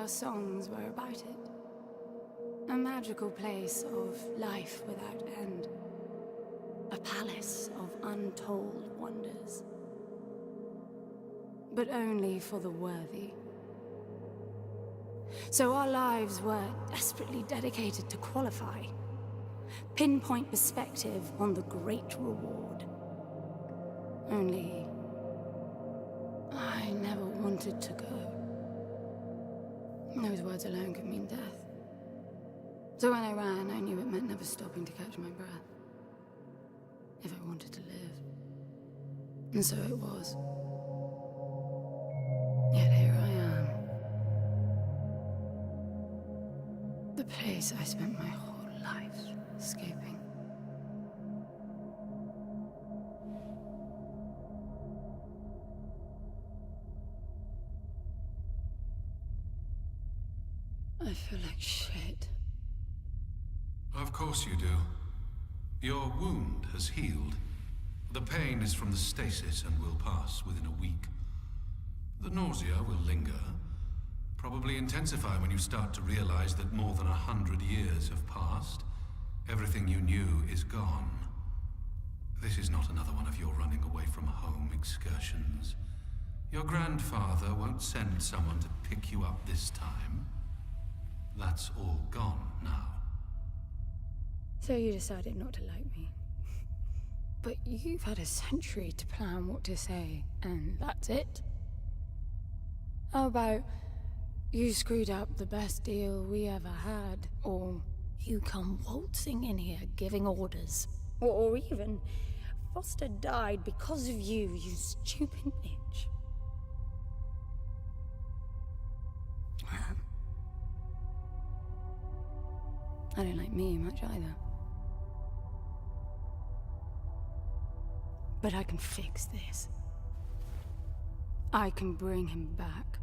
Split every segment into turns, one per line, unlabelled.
our songs were about it. A magical place of life without end. A palace of untold wonders. But only for the worthy. So our lives were desperately dedicated to qualify. Pinpoint perspective on the great reward. Only... I never wanted to go. Those words alone could mean death. So when I ran, I knew it meant never stopping to catch my breath. If I wanted to live. And so it was. Yet here I am. The place I spent my whole life escaping. I feel like shit.
Of course you do. Your wound has healed. The pain is from the stasis and will pass within a week. The nausea will linger, probably intensify when you start to realize that more than 100 years have passed. Everything you knew is gone. This is not another one of your running away from home excursions. Your grandfather won't send someone to pick you up this time. That's all gone now.
So you decided not to like me. But you've had a century to plan what to say, and that's it? How about you screwed up the best deal we ever had, or you come waltzing in here giving orders, or even Foster died because of you, you stupid bitch. I don't like me much either. But I can fix this. I can bring him back.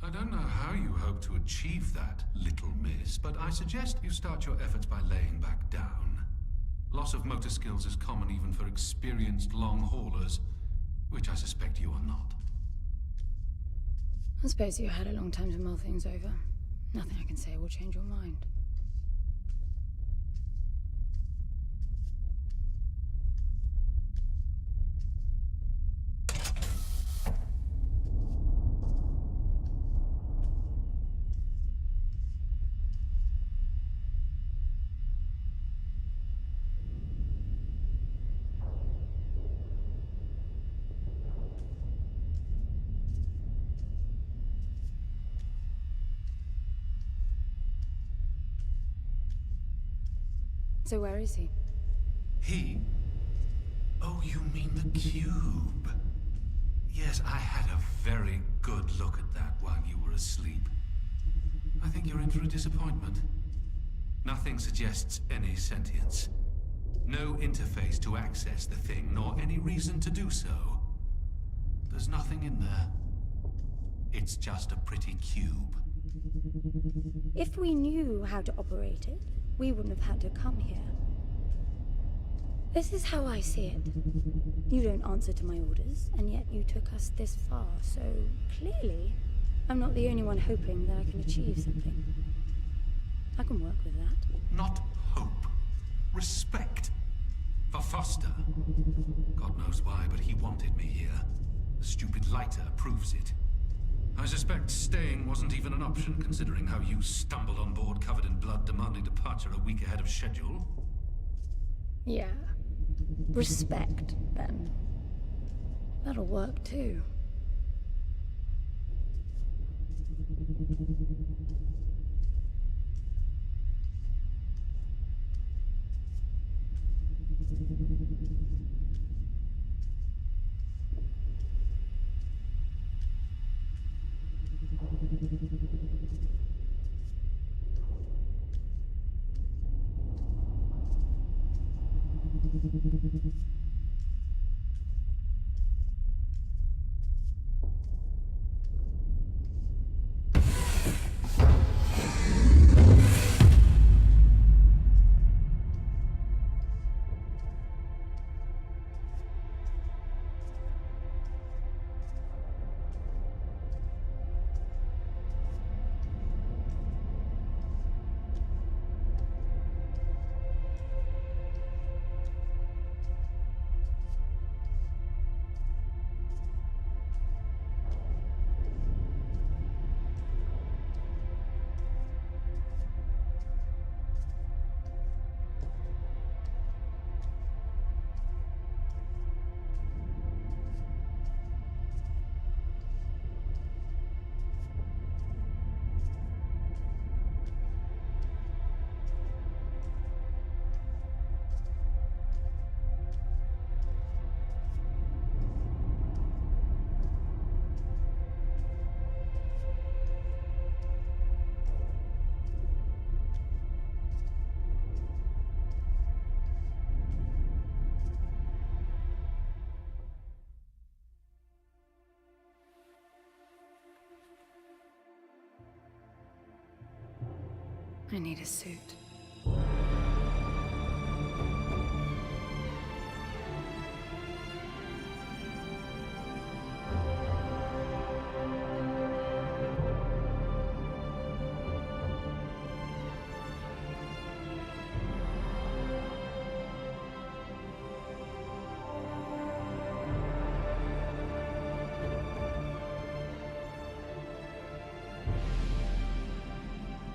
I don't know how you hope to achieve that, little miss, but I suggest you start your efforts by laying back down. Loss of motor skills is common even for experienced long haulers, which I suspect you are not.
I suppose you had a long time to mull things over. Nothing I can say will change your mind. So where is he?
He? Oh, you mean the cube. Yes, I had a very good look at that while you were asleep. I think you're in for a disappointment. Nothing suggests any sentience. No interface to access the thing, nor any reason to do so. There's nothing in there. It's just a pretty cube.
If we knew how to operate it, we wouldn't have had to come here. This is how I see it. You don't answer to my orders, and yet you took us this far, so clearly I'm not the only one hoping that I can achieve something. I can work with that.
Not hope. Respect. For Foster. God knows why, but he wanted me here. The stupid lighter proves it. I suspect staying wasn't even an option, considering how you stumbled on board covered in blood, demanding departure a week ahead of schedule.
Yeah. Respect, then. That'll work, too. I need a suit.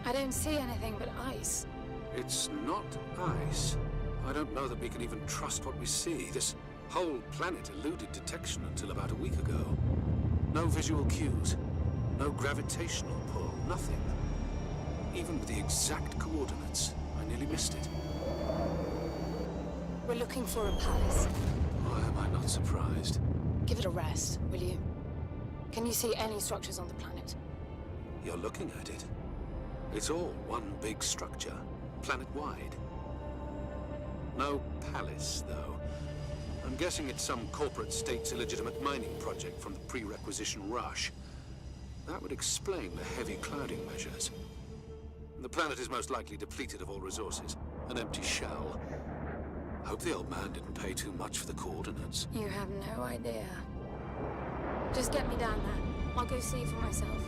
I don't see anything but ice.
It's not ice. I don't know that we can even trust what we see. This whole planet eluded detection until about a week ago. No visual cues, no gravitational pull, nothing. Even with the exact coordinates, I nearly missed it.
We're looking for a palace.
Why am I not surprised?
Give it a rest, will you? Can you see any structures on the planet?
You're looking at it. It's all one big structure, planet-wide. No palace, though. I'm guessing it's some corporate state's illegitimate mining project from the pre-requisition rush. That would explain the heavy clouding measures. The planet is most likely depleted of all resources. An empty shell. Hope the old man didn't pay too much for the coordinates.
You have no idea. Just get me down there. I'll go see for myself.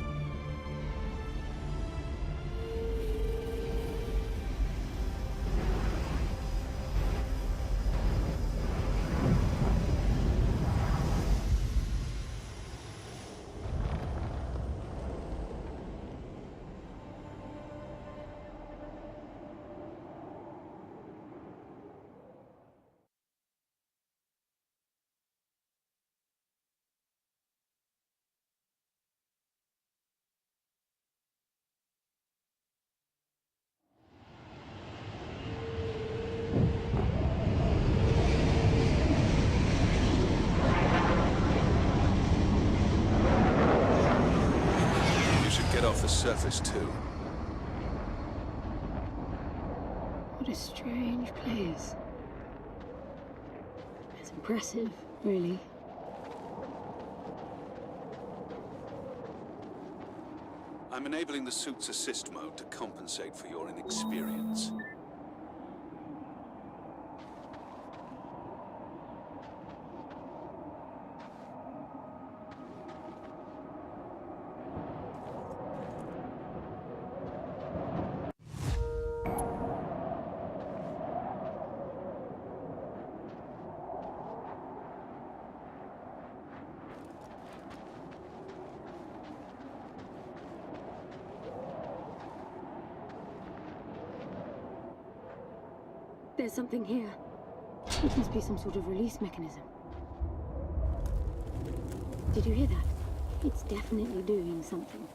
Off the surface too.
What a strange place. It's impressive, really.
I'm enabling the suit's assist mode to compensate for your inexperience.
There's something here. It must be some sort of release mechanism. Did you hear that? It's definitely doing something.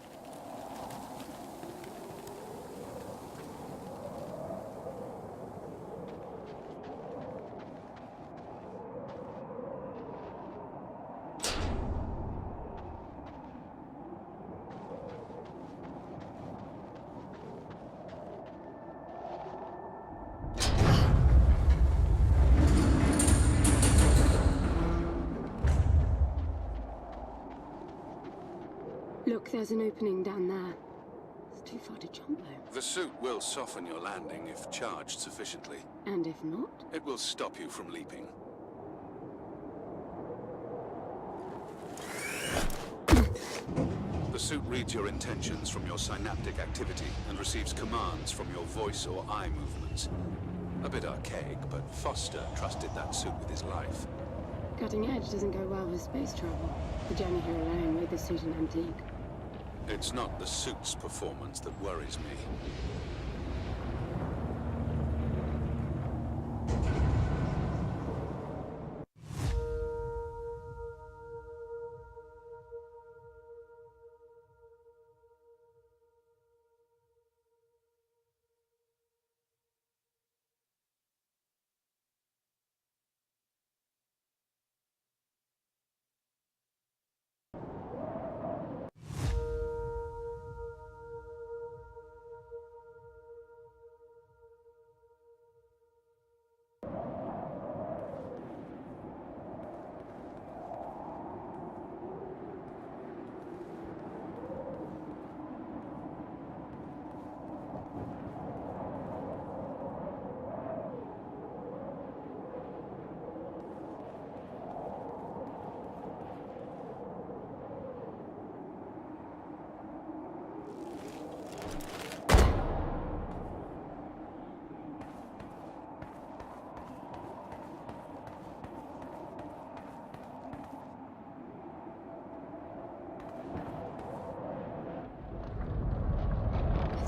Look, there's an opening down there. It's too far to jump, though.
The suit will soften your landing if charged sufficiently.
And if not?
It will stop you from leaping. The suit reads your intentions from your synaptic activity and receives commands from your voice or eye movements. A bit archaic, but Foster trusted that suit with his life.
Cutting edge doesn't go well with space travel. The journey here alone made the suit an antique.
It's not the suit's performance that worries me.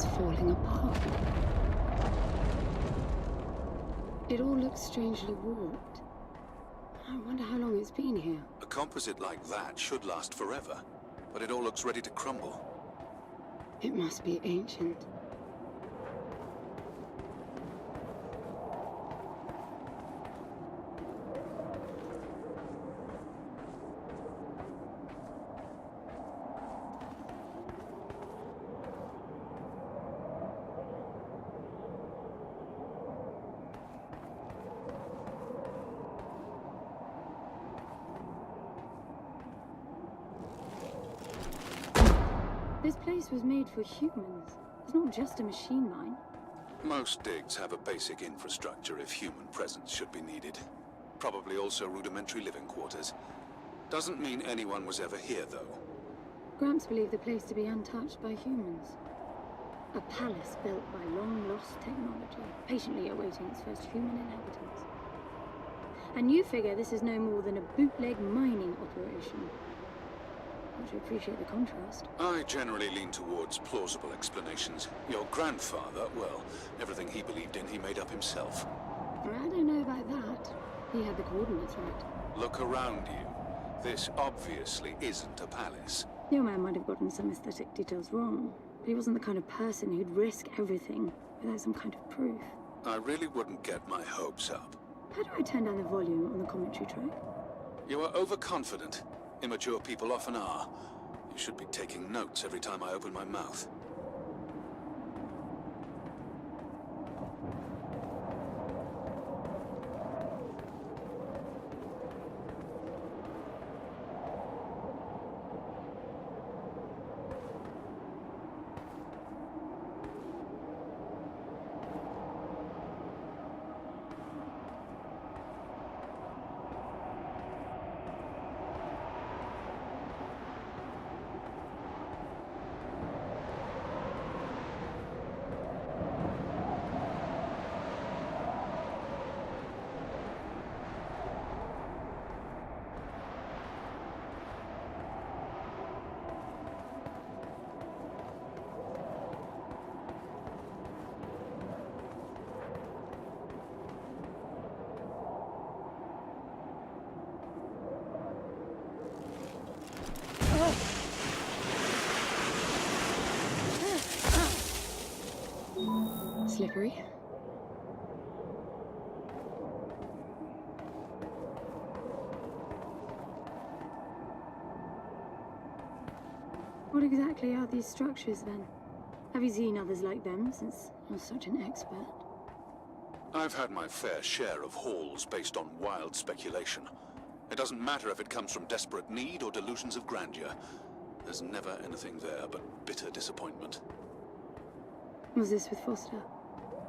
it's falling apart. It all looks strangely warped. I wonder how long it's been here.
A composite like that should last forever, but it all looks ready to crumble.
It must be ancient. This place was made for humans. It's not just a machine mine.
Most digs have a basic infrastructure if human presence should be needed. Probably also rudimentary living quarters. Doesn't mean anyone was ever here, though.
Gramps believed the place to be untouched by humans. A palace built by long-lost technology, patiently awaiting its first human inhabitants. And you figure this is no more than a bootleg mining operation. Would you appreciate the contrast?
I generally lean towards plausible explanations. Your grandfather, well, everything he believed in he made up himself.
I don't know about that. He had the coordinates right.
Look around you. This obviously isn't a palace.
Your man might have gotten some aesthetic details wrong, but he wasn't the kind of person who'd risk everything without some kind of proof.
I really wouldn't get my hopes up.
How do I turn down the volume on the commentary track?
You are overconfident. Immature people often are. You should be taking notes every time I open my mouth.
Slippery. What exactly are these structures, then? Have you seen others like them, since you're such an expert?
I've had my fair share of hauls based on wild speculation. It doesn't matter if it comes from desperate need or delusions of grandeur. There's never anything there but bitter disappointment.
Was this with Foster?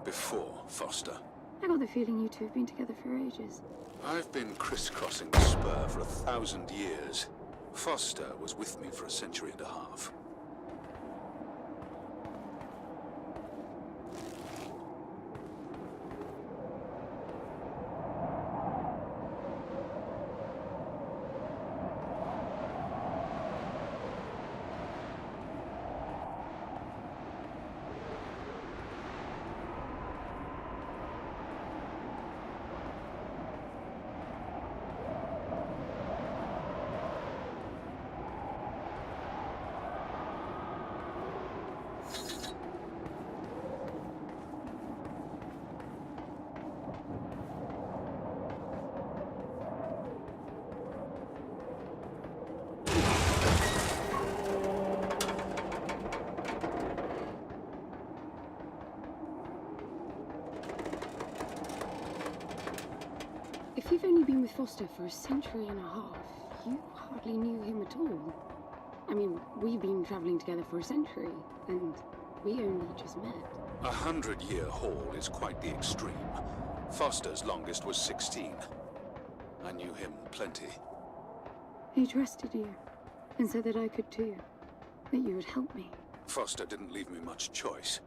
Before Foster.
I got the feeling you two have been together for ages.
I've been crisscrossing the spur for 1,000 years. Foster was with me for a century and a half.
If you've only been with Foster for a century and a half, you hardly knew him at all. I mean, we've been traveling together for a century, and we only just met.
100-year haul is quite the extreme. Foster's longest was 16. I knew him plenty.
He trusted you, and said that I could too. That you would help me.
Foster didn't leave me much choice.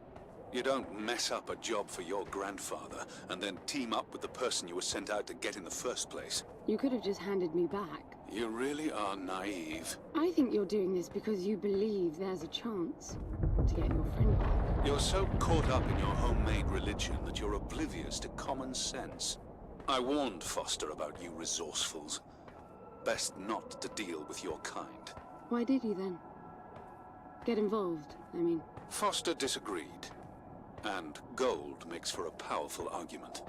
You don't mess up a job for your grandfather and then team up with the person you were sent out to get in the first place.
You could have just handed me back.
You really are naive.
I think you're doing this because you believe there's a chance. to get your friend back.
You're so caught up in your homemade religion that you're oblivious to common sense. I warned Foster about you resourcefuls. Best not to deal with your kind.
Why did you then? Get involved, I mean.
Foster disagreed. And gold makes for a powerful argument.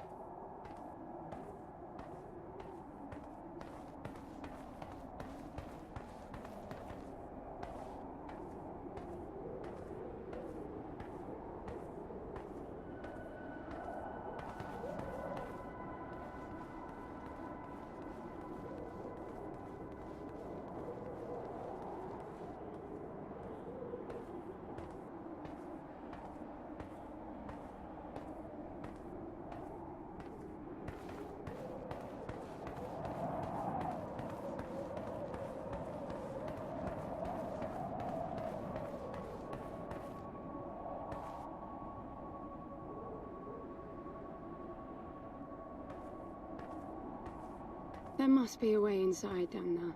There must be a way inside down there.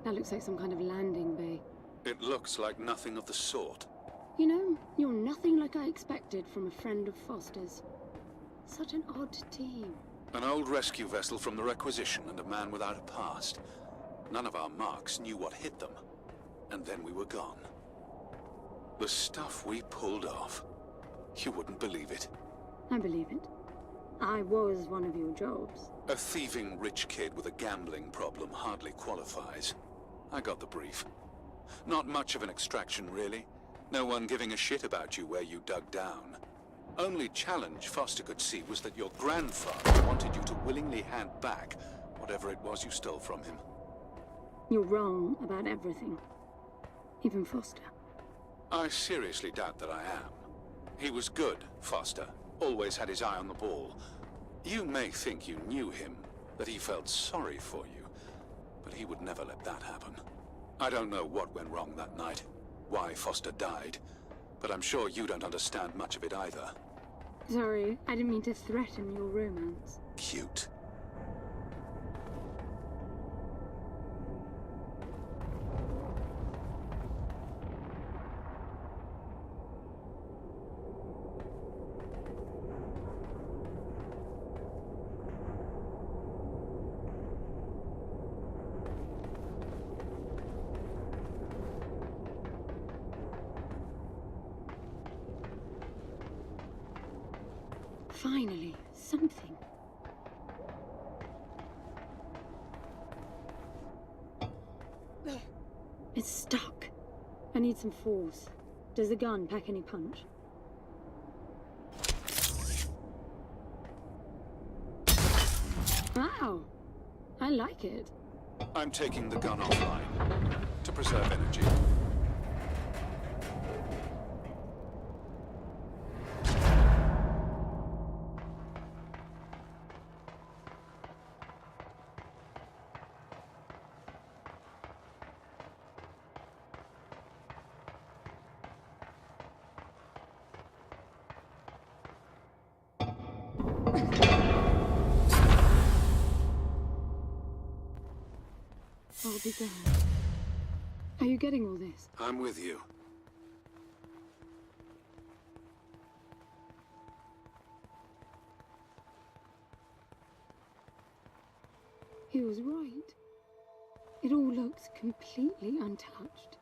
That looks like some kind of landing bay.
It looks like nothing of the sort.
You know, you're nothing like I expected from a friend of Foster's. Such an odd team.
An old rescue vessel from the Requisition and a man without a past. None of our marks knew what hit them. And then we were gone. The stuff we pulled off. You wouldn't believe it.
I believe it. I was one of your jobs.
A thieving rich kid with a gambling problem hardly qualifies. I got the brief. Not much of an extraction, really. No one giving a shit about you where you dug down. Only challenge Foster could see was that your grandfather wanted you to willingly hand back whatever it was you stole from him.
You're wrong about everything. Even Foster.
I seriously doubt that I am. He was good, Foster. Always had his eye on the ball. You may think you knew him, that he felt sorry for you, but he would never let that happen. I don't know what went wrong that night, why Foster died, but I'm sure you don't understand much of it either.
Sorry, I didn't mean to threaten your romance.
Cute.
Finally, something. It's stuck. I need some force. Does the gun pack any punch? Wow! I like it.
I'm taking the gun offline to preserve energy.
I'll be damned. Are you getting all this?
I'm with you.
He was right. It all looks completely untouched.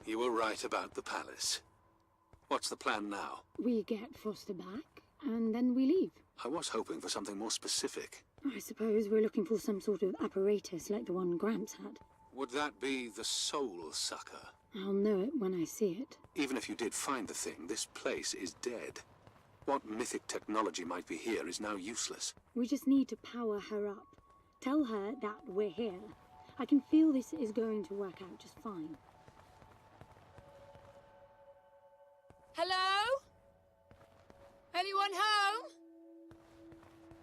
You were right about the palace. What's the plan now?
We get Foster back, and then we leave.
I was hoping for something more specific.
I suppose we're looking for some sort of apparatus like the one Gramps had.
Would that be the Soul Sucker?
I'll know it when I see it.
Even if you did find the thing, this place is dead. What mythic technology might be here is now useless.
We just need to power her up. Tell her that we're here. I can feel this is going to work out just fine.
Hello? Anyone home?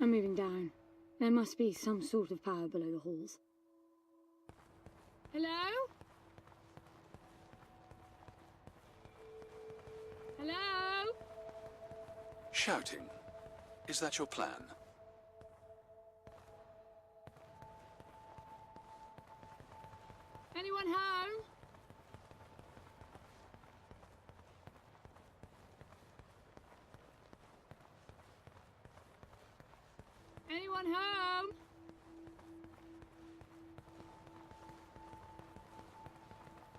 I'm moving down. There must be some sort of power below the halls.
Hello? Hello?
Shouting. Is that your plan?
Anyone home? Anyone home?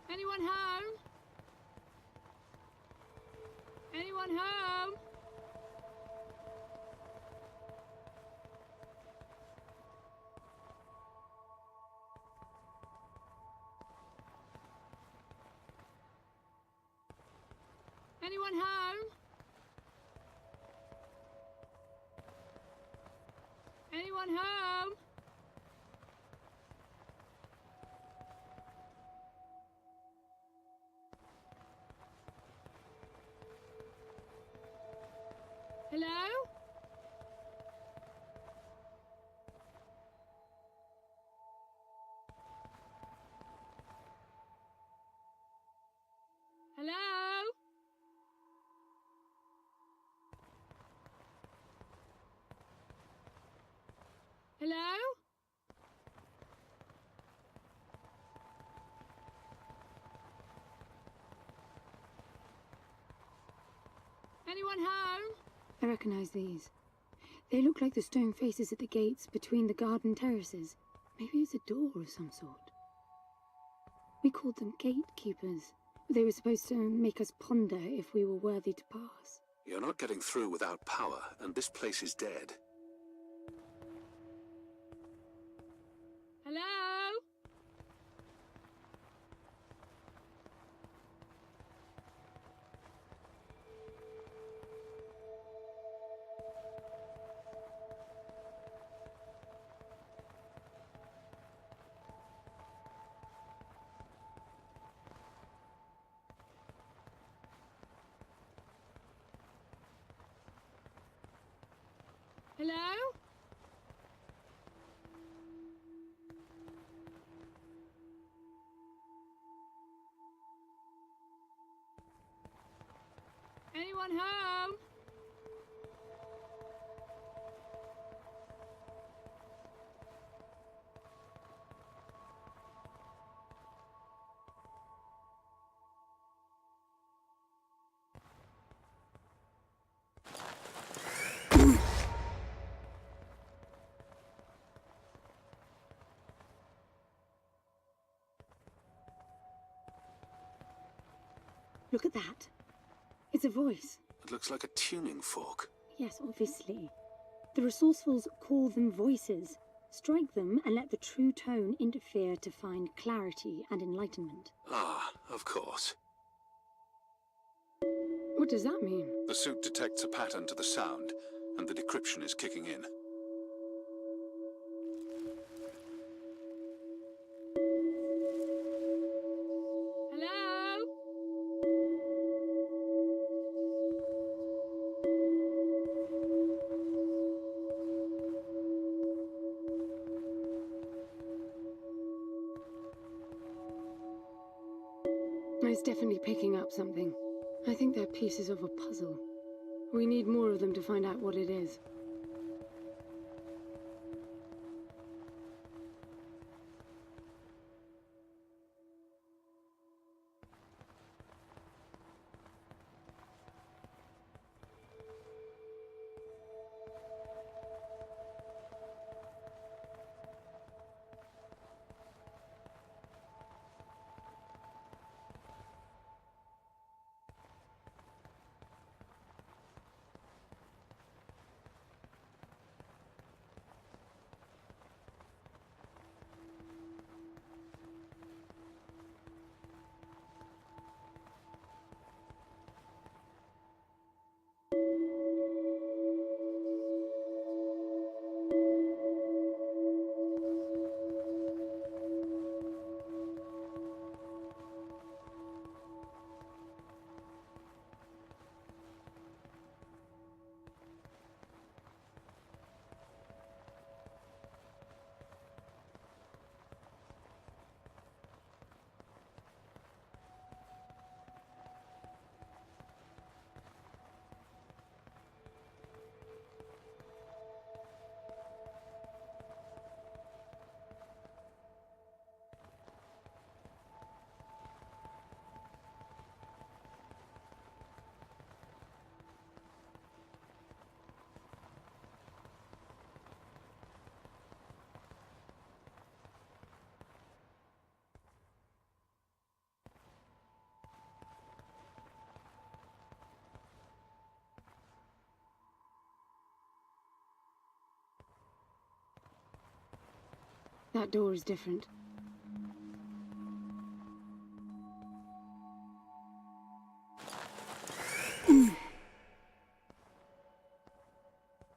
Anyone home? Anyone home? Anyone home? Anyone home? Hello? Hello? Hello? Anyone home?
I recognize these. They look like the stone faces at the gates between the garden terraces. Maybe it's a door of some sort. We called them gatekeepers. They were supposed to make us ponder if we were worthy to pass.
You're not getting through without power, and this place is dead.
Hello? Hello? Anyone home?
Look at that. It's a voice.
It looks like a tuning fork.
Yes, obviously. The resourcefuls call them voices. Strike them and let the true tone interfere to find clarity and enlightenment.
Ah, of course.
What does that mean?
The suit detects a pattern to the sound, and the decryption is kicking in.
Hello?
It's definitely picking up something. I think they're pieces of a puzzle. We need more of them to find out what it is. That door is different.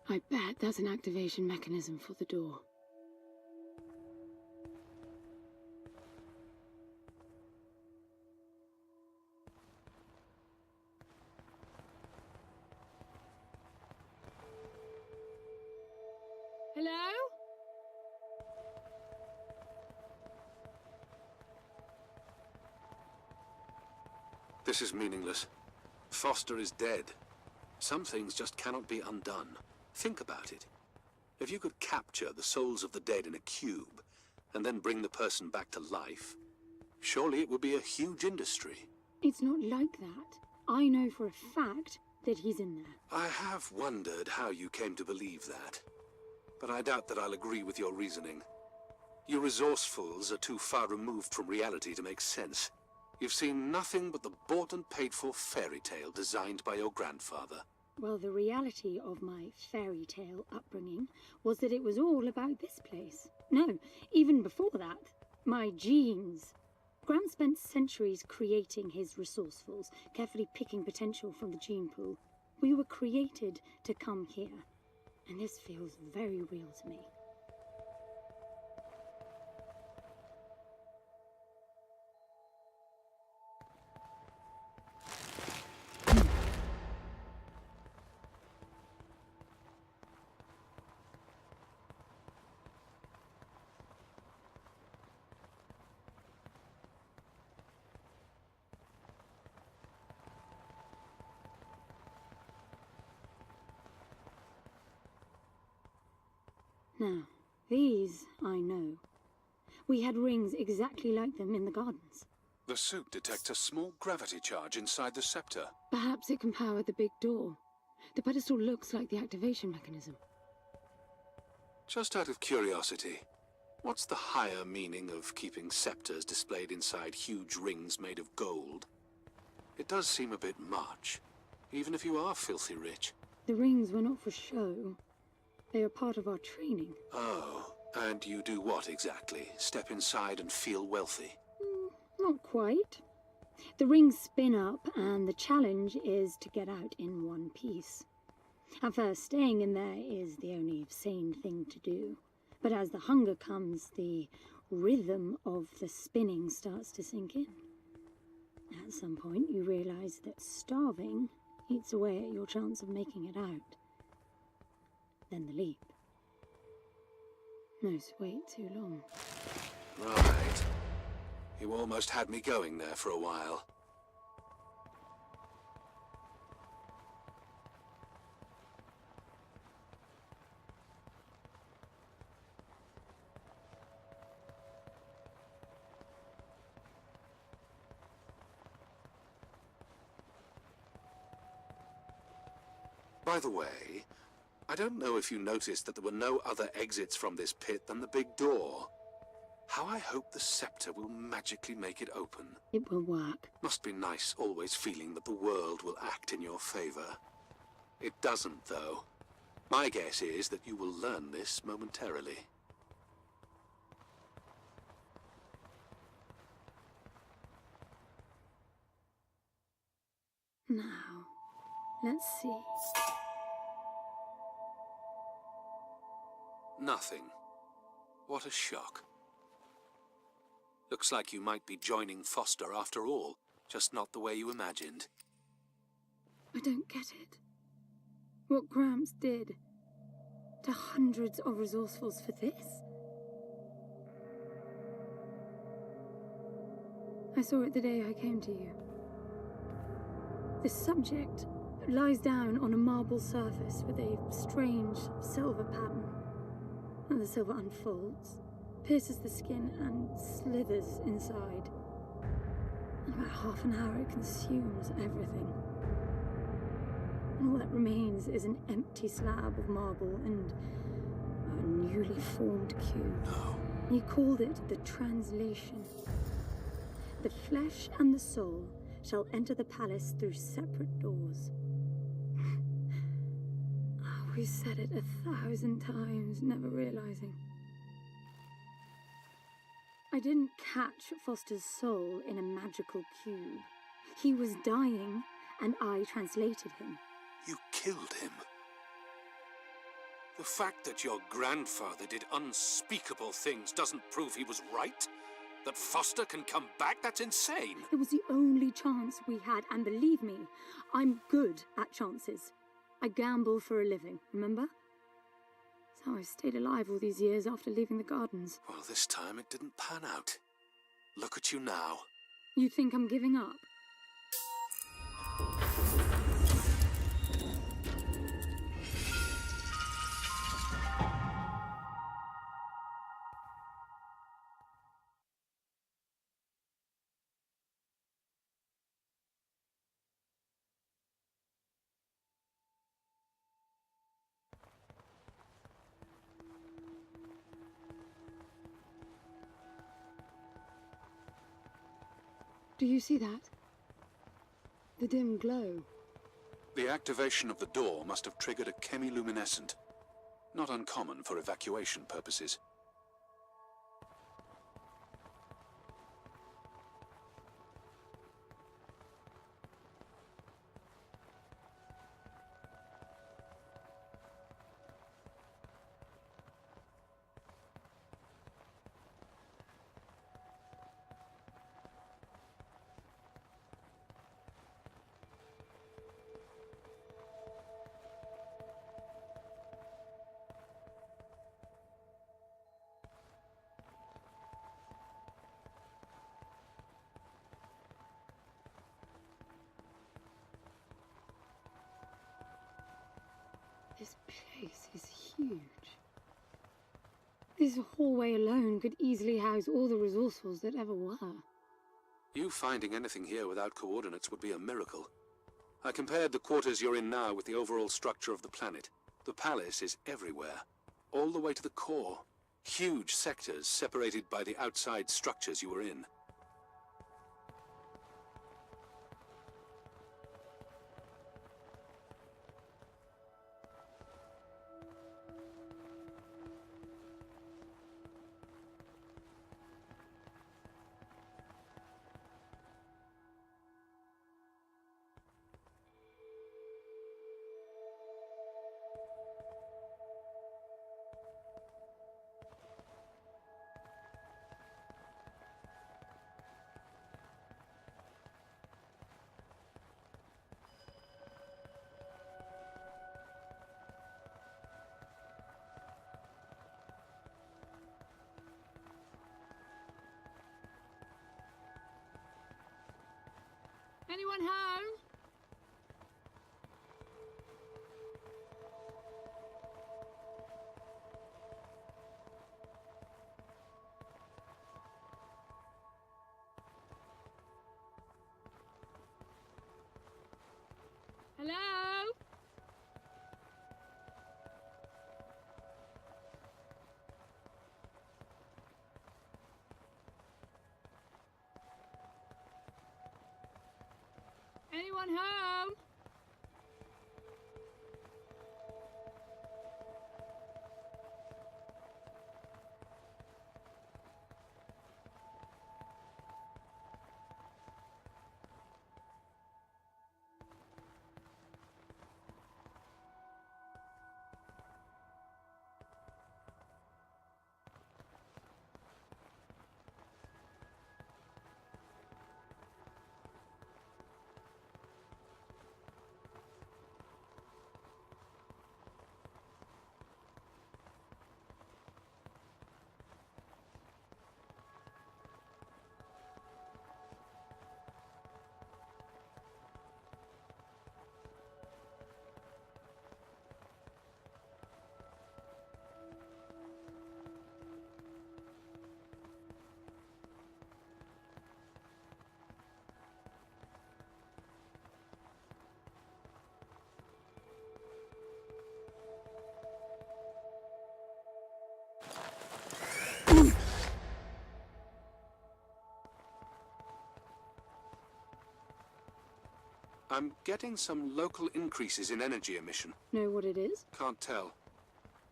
I bet that's an activation mechanism for the door. Hello?
This is meaningless. Foster is dead. Some things just cannot be undone. Think about it. If you could capture the souls of the dead in a cube, and then bring the person back to life, surely it would be a huge industry.
It's not like that. I know for a fact that he's in there.
I have wondered how you came to believe that. But I doubt that I'll agree with your reasoning. You resourcefuls are too far removed from reality to make sense. You've seen nothing but the bought and paid for fairy tale designed by your grandfather.
Well, the reality of my fairy tale upbringing was that it was all about this place. No, even before that, my genes. Graham spent centuries creating his resourcefuls, carefully picking potential from the gene pool. We were created to come here, and this feels very real to me. Now, these I know. We had rings exactly like them in the gardens.
The suit detects a small gravity charge inside the scepter.
Perhaps it can power the big door. The pedestal looks like the activation mechanism.
Just out of curiosity, what's the higher meaning of keeping scepters displayed inside huge rings made of gold? It does seem a bit much, even if you are filthy rich.
The rings were not for show. They are part of our training.
Oh, and you do what exactly? Step inside and feel wealthy?
Not quite. The rings spin up, and the challenge is to get out in one piece. At first, staying in there is the only sane thing to do. But as the hunger comes, the rhythm of the spinning starts to sink in. At some point, you realize that starving eats away at your chance of making it out. Then the leap. No, wait too long.
Right. You almost had me going there for a while. By the way, I don't know if you noticed that there were no other exits from this pit than the big door. How I hope the scepter will magically make it open.
It will work.
Must be nice always feeling that the world will act in your favor. It doesn't, though. My guess is that you will learn this momentarily.
Now, let's see.
Nothing. What a shock. Looks like you might be joining Foster after all, just not the way you imagined.
I don't get it. What Gramps did to hundreds of resourcefuls for this? I saw it the day I came to you. The subject lies down on a marble surface with a strange silver pattern. And the silver unfolds, pierces the skin, and slithers inside. In about half an hour, it consumes everything. And all that remains is an empty slab of marble and a newly formed cube.
No.
He called it the translation. The flesh and the soul shall enter the palace through separate doors. We said it 1,000 times, never realizing. I didn't catch Foster's soul in a magical cube. He was dying, and I translated him.
You killed him. The fact that your grandfather did unspeakable things doesn't prove he was right? That Foster can come back? That's insane!
It was the only chance we had, and believe me, I'm good at chances. I gamble for a living, remember? That's how I stayed alive all these years after leaving the gardens.
Well, this time it didn't pan out. Look at you now.
You think I'm giving up? Do you see that? The dim glow.
The activation of the door must have triggered a chemiluminescent. Not uncommon for evacuation purposes.
This place is huge. This hallway alone could easily house all the resourcefuls that ever were.
You finding anything here without coordinates would be a miracle. I compared the quarters you're in now with the overall structure of the planet. The palace is everywhere, all the way to the core. Huge sectors separated by the outside structures you were in.
Anyone home? Hello? Anyone home?
I'm getting some local increases in energy emission.
Know what it is?
Can't tell.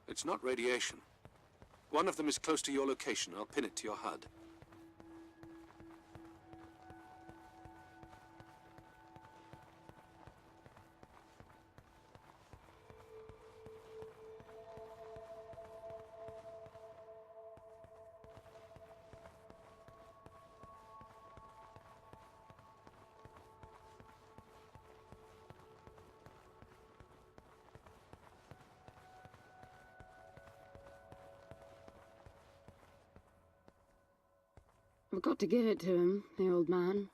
It's not radiation. One of them is close to your location. I'll pin it to your HUD.
I've got to give it to him, the old man.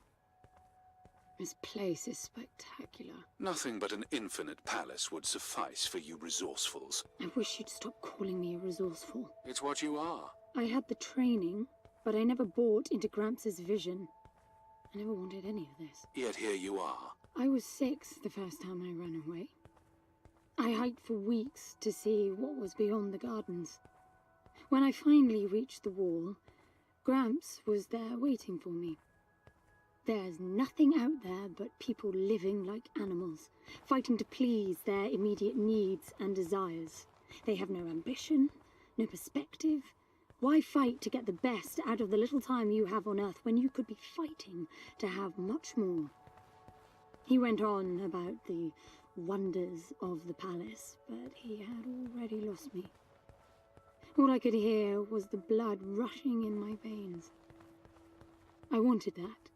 This place is spectacular.
Nothing but an infinite palace would suffice for you resourcefuls.
I wish you'd stop calling me resourceful.
It's what you are.
I had the training, but I never bought into Gramps' vision. I never wanted any of this.
Yet here you are.
I was 6 the first time I ran away. I hiked for weeks to see what was beyond the gardens. When I finally reached the wall, Gramps was there waiting for me. There's nothing out there but people living like animals, fighting to please their immediate needs and desires. They have no ambition, no perspective. Why fight to get the best out of the little time you have on Earth when you could be fighting to have much more? He went on about the wonders of the palace, but he had already lost me. All I could hear was the blood rushing in my veins. I wanted that.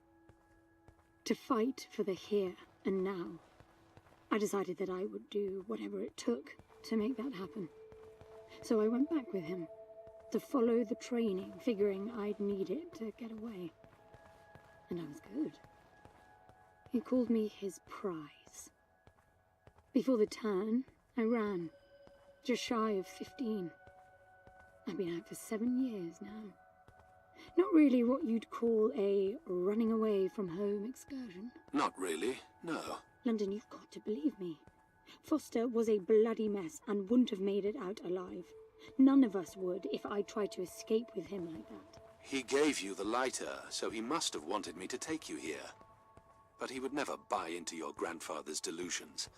To fight for the here and now. I decided that I would do whatever it took to make that happen. So I went back with him, to follow the training, figuring I'd need it to get away. And I was good. He called me his prize. Before the turn, I ran, just shy of 15. I've been out for 7 years now. Not really what you'd call a running away from home excursion.
Not really, no.
London, you've got to believe me. Foster was a bloody mess and wouldn't have made it out alive. None of us would if I tried to escape with him like that.
He gave you the lighter, so he must have wanted me to take you here. But he would never buy into your grandfather's delusions.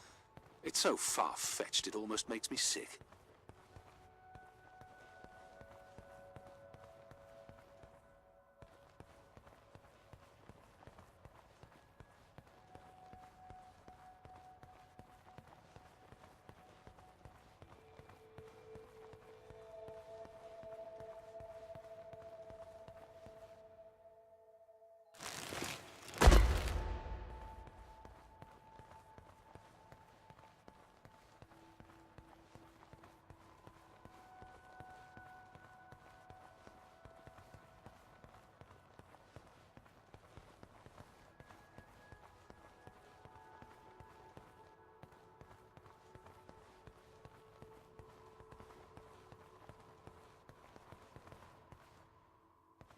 It's so far-fetched it almost makes me sick.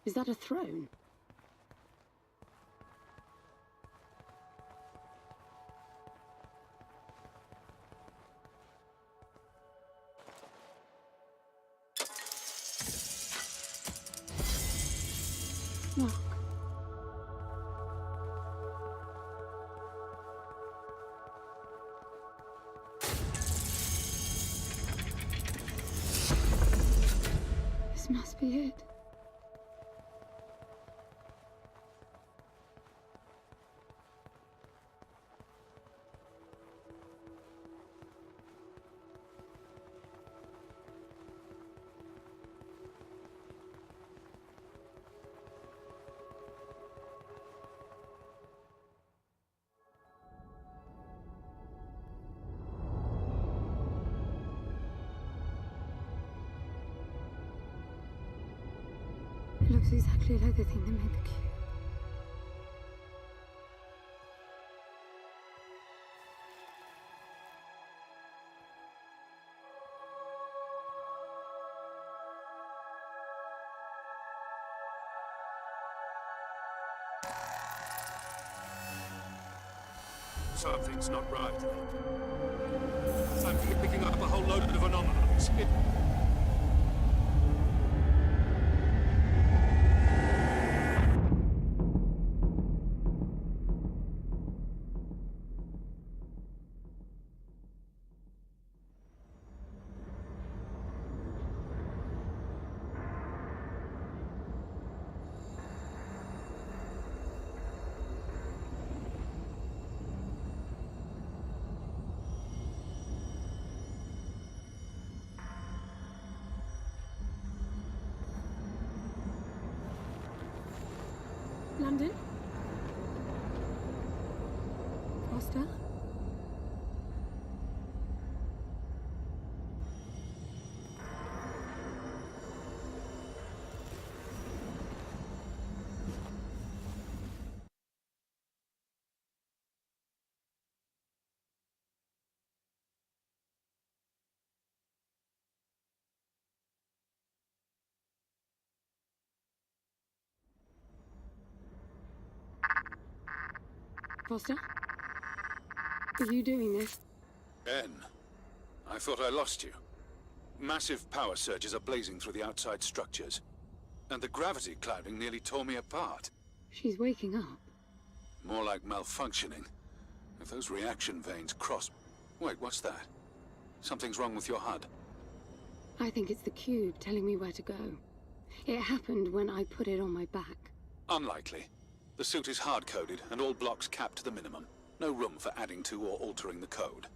Is that a throne? Look. This must be it. It looks exactly like the thing that made the cube.
Something's not right. I'm picking up a whole load of anomalies.
London? Foster? Foster? Are you doing this?
Ben, I thought I lost you. Massive power surges are blazing through the outside structures. And the gravity clouding nearly tore me apart.
She's waking up.
More like malfunctioning. If those reaction veins cross... Wait, what's that? Something's wrong with your HUD.
I think it's the cube telling me where to go. It happened when I put it on my back.
Unlikely. The suit is hard-coded and all blocks capped to the minimum. No room for adding to or altering the code.